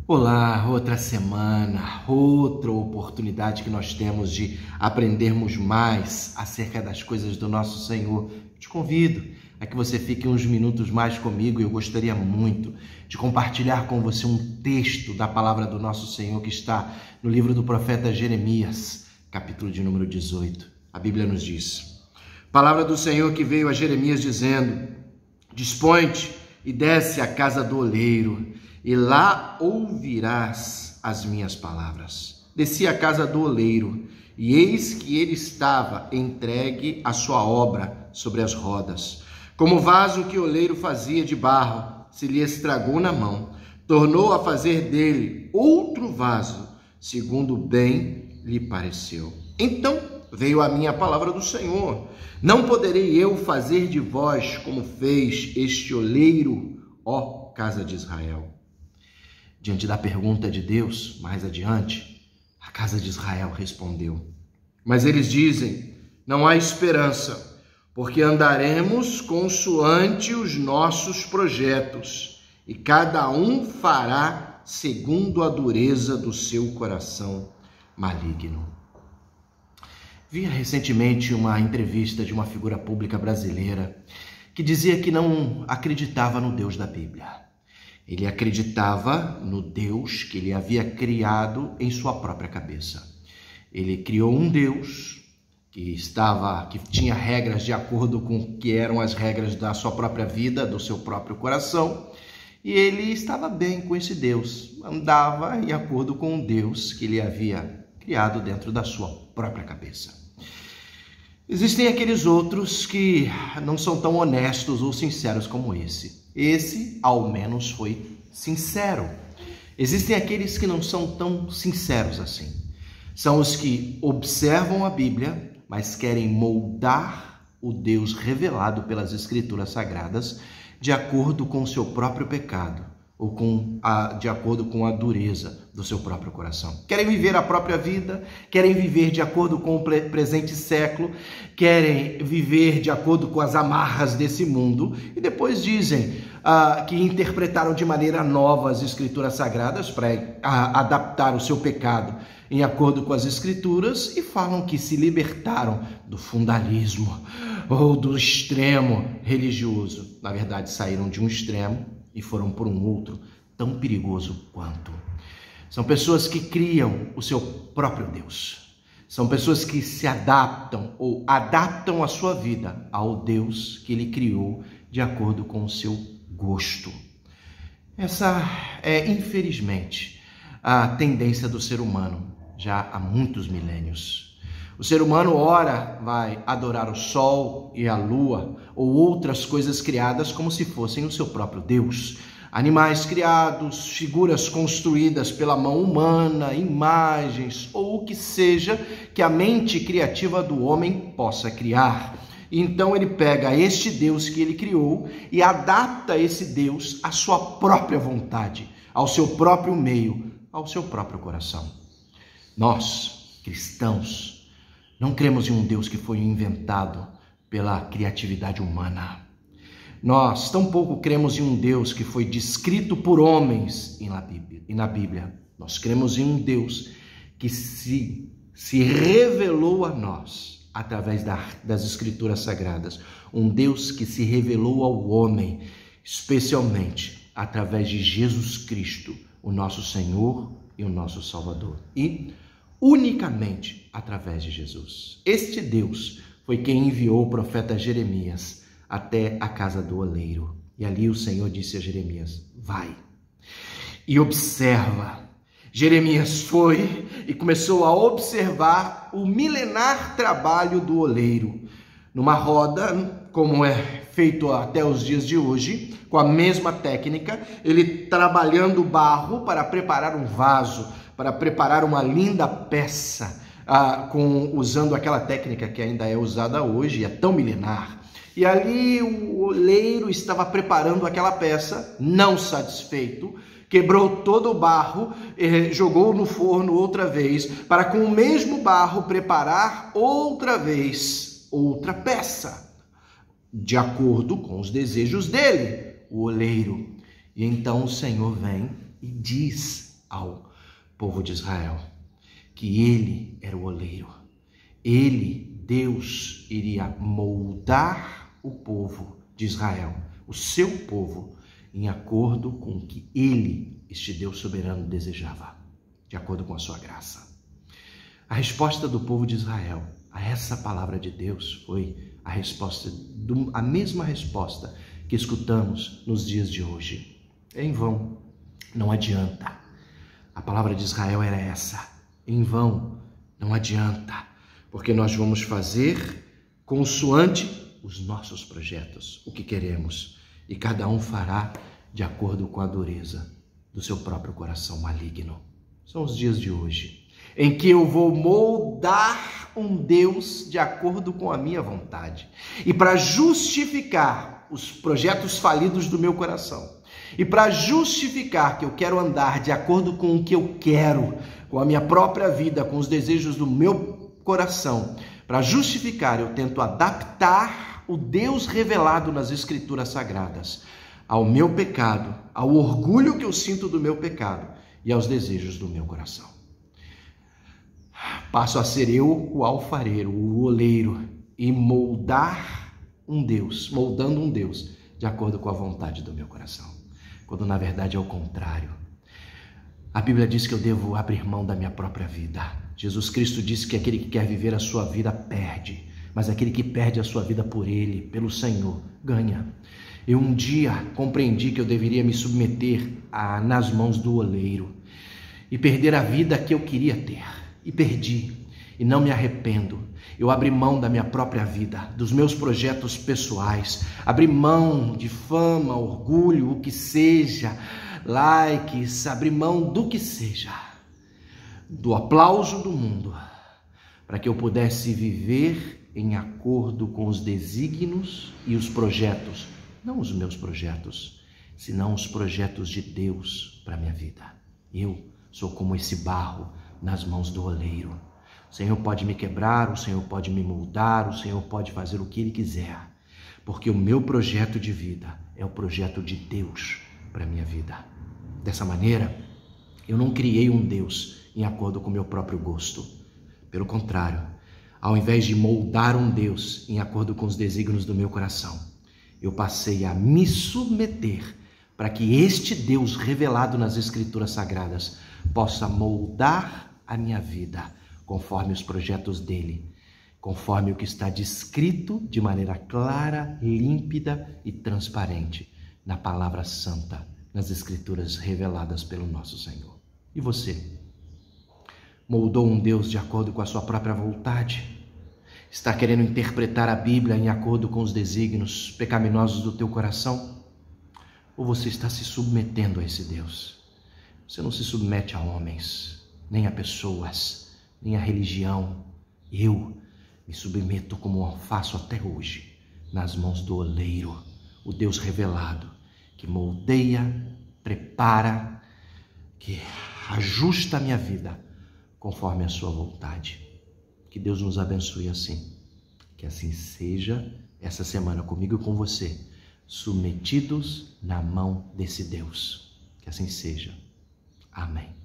Olá, outra semana, outra oportunidade que nós temos de aprendermos mais acerca das coisas do nosso Senhor. Te convido a que você fique uns minutos mais comigo e eu gostaria muito de compartilhar com você um texto da palavra do nosso Senhor que está no livro do profeta Jeremias, capítulo de número 18. A Bíblia nos diz: palavra do Senhor que veio a Jeremias dizendo: dispõe-te e desce à casa do oleiro, e lá ouvirás as minhas palavras. Desci à casa do oleiro, e eis que ele estava entregue à sua obra sobre as rodas. Como o vaso que o oleiro fazia de barro, se lhe estragou na mão, tornou a fazer dele outro vaso, segundo bem lhe pareceu. Então veio a mim a palavra do Senhor: não poderei eu fazer de vós como fez este oleiro, ó casa de Israel? Diante da pergunta de Deus, mais adiante, a casa de Israel respondeu: mas eles dizem, não há esperança, porque andaremos consoante os nossos projetos, e cada um fará segundo a dureza do seu coração maligno. Vi recentemente uma entrevista de uma figura pública brasileira que dizia que não acreditava no Deus da Bíblia. Ele acreditava no Deus que ele havia criado em sua própria cabeça. Ele criou um Deus que tinha regras de acordo com o que eram as regras da sua própria vida, do seu próprio coração, e ele estava bem com esse Deus, andava em acordo com o Deus que ele havia criado dentro da sua própria cabeça. Existem aqueles outros que não são tão honestos ou sinceros como esse. Esse, ao menos, foi sincero. Existem aqueles que não são tão sinceros assim. São os que observam a Bíblia, mas querem moldar o Deus revelado pelas Escrituras Sagradas de acordo com o seu próprio pecado, ou de acordo com a dureza do seu próprio coração. Querem viver a própria vida, querem viver de acordo com o presente século, querem viver de acordo com as amarras desse mundo, e depois dizem que interpretaram de maneira nova as Escrituras Sagradas para adaptar o seu pecado em acordo com as Escrituras, e falam que se libertaram do fundamentalismo ou do extremo religioso. Na verdade, saíram de um extremo e foram por um outro tão perigoso quanto. São pessoas que criam o seu próprio Deus. São pessoas que se adaptam ou adaptam a sua vida ao Deus que ele criou de acordo com o seu gosto. Essa é, infelizmente, a tendência do ser humano já há muitos milênios. O ser humano, ora, vai adorar o sol e a lua ou outras coisas criadas como se fossem o seu próprio Deus. Animais criados, figuras construídas pela mão humana, imagens ou o que seja que a mente criativa do homem possa criar. Então ele pega este Deus que ele criou e adapta esse Deus à sua própria vontade, ao seu próprio meio, ao seu próprio coração. Nós, cristãos, não cremos em um Deus que foi inventado pela criatividade humana. Nós tampouco cremos em um Deus que foi descrito por homens e na Bíblia. Nós cremos em um Deus que se revelou a nós através das Escrituras Sagradas. Um Deus que se revelou ao homem, especialmente através de Jesus Cristo, o nosso Senhor e o nosso Salvador. E unicamente através de Jesus. Este Deus foi quem enviou o profeta Jeremias até a casa do oleiro. E ali o Senhor disse a Jeremias: vai e observa. Jeremias foi e começou a observar o milenar trabalho do oleiro. Numa roda, como é feito até os dias de hoje, com a mesma técnica, ele trabalhando o barro para preparar um vaso, para preparar uma linda peça, usando aquela técnica que ainda é usada hoje, é tão milenar. E ali o oleiro estava preparando aquela peça, não satisfeito, quebrou todo o barro, jogou no forno outra vez, para com o mesmo barro preparar outra vez outra peça, de acordo com os desejos dele, o oleiro. E então o Senhor vem e diz ao povo de Israel que ele era o oleiro. Ele, Deus, iria moldar o povo de Israel, o seu povo, em acordo com o que ele, este Deus soberano, desejava, de acordo com a sua graça. A resposta do povo de Israel a essa palavra de Deus foi a mesma resposta que escutamos nos dias de hoje. Em vão, não adianta. A palavra de Israel era essa: em vão, não adianta, porque nós vamos fazer consoante os nossos projetos, o que queremos, e cada um fará de acordo com a dureza do seu próprio coração maligno. São os dias de hoje, em que eu vou moldar um Deus de acordo com a minha vontade. E para justificar os projetos falidos do meu coração, e para justificar que eu quero andar de acordo com o que eu quero, com a minha própria vida, com os desejos do meu coração, para justificar, eu tento adaptar o Deus revelado nas Escrituras Sagradas ao meu pecado, ao orgulho que eu sinto do meu pecado e aos desejos do meu coração. Passo a ser eu o alfareiro, o oleiro, e moldando um Deus de acordo com a vontade do meu coração, quando na verdade é o contrário. A Bíblia diz que eu devo abrir mão da minha própria vida. Jesus Cristo disse que aquele que quer viver a sua vida perde, mas aquele que perde a sua vida por Ele, pelo Senhor, ganha. Eu um dia compreendi que eu deveria me submeter nas mãos do oleiro e perder a vida que eu queria ter. E perdi, e não me arrependo. Eu abri mão da minha própria vida, dos meus projetos pessoais, abri mão de fama, orgulho, o que seja, likes, abri mão do que seja, do aplauso do mundo, para que eu pudesse viver em acordo com os desígnios e os projetos, não os meus projetos, senão os projetos de Deus para a minha vida. Eu sou como esse barro nas mãos do oleiro. O Senhor pode me quebrar, o Senhor pode me moldar, o Senhor pode fazer o que Ele quiser, porque o meu projeto de vida é o projeto de Deus para a minha vida. Dessa maneira, eu não criei um Deus em acordo com o meu próprio gosto. Pelo contrário, ao invés de moldar um Deus em acordo com os desígnios do meu coração, eu passei a me submeter para que este Deus revelado nas Escrituras Sagradas possa moldar a minha vida conforme os projetos dele, conforme o que está descrito de maneira clara, límpida e transparente na palavra santa, nas Escrituras reveladas pelo nosso Senhor. E você? Moldou um Deus de acordo com a sua própria vontade? Está querendo interpretar a Bíblia em acordo com os desígnios pecaminosos do teu coração? Ou você está se submetendo a esse Deus? Você não se submete a homens, nem a pessoas, nem a religião. Eu me submeto como faço até hoje, nas mãos do oleiro, o Deus revelado, que moldeia, prepara, que ajusta a minha vida conforme a sua vontade. Que Deus nos abençoe assim. Que assim seja essa semana comigo e com você, submetidos na mão desse Deus. Que assim seja. Amém.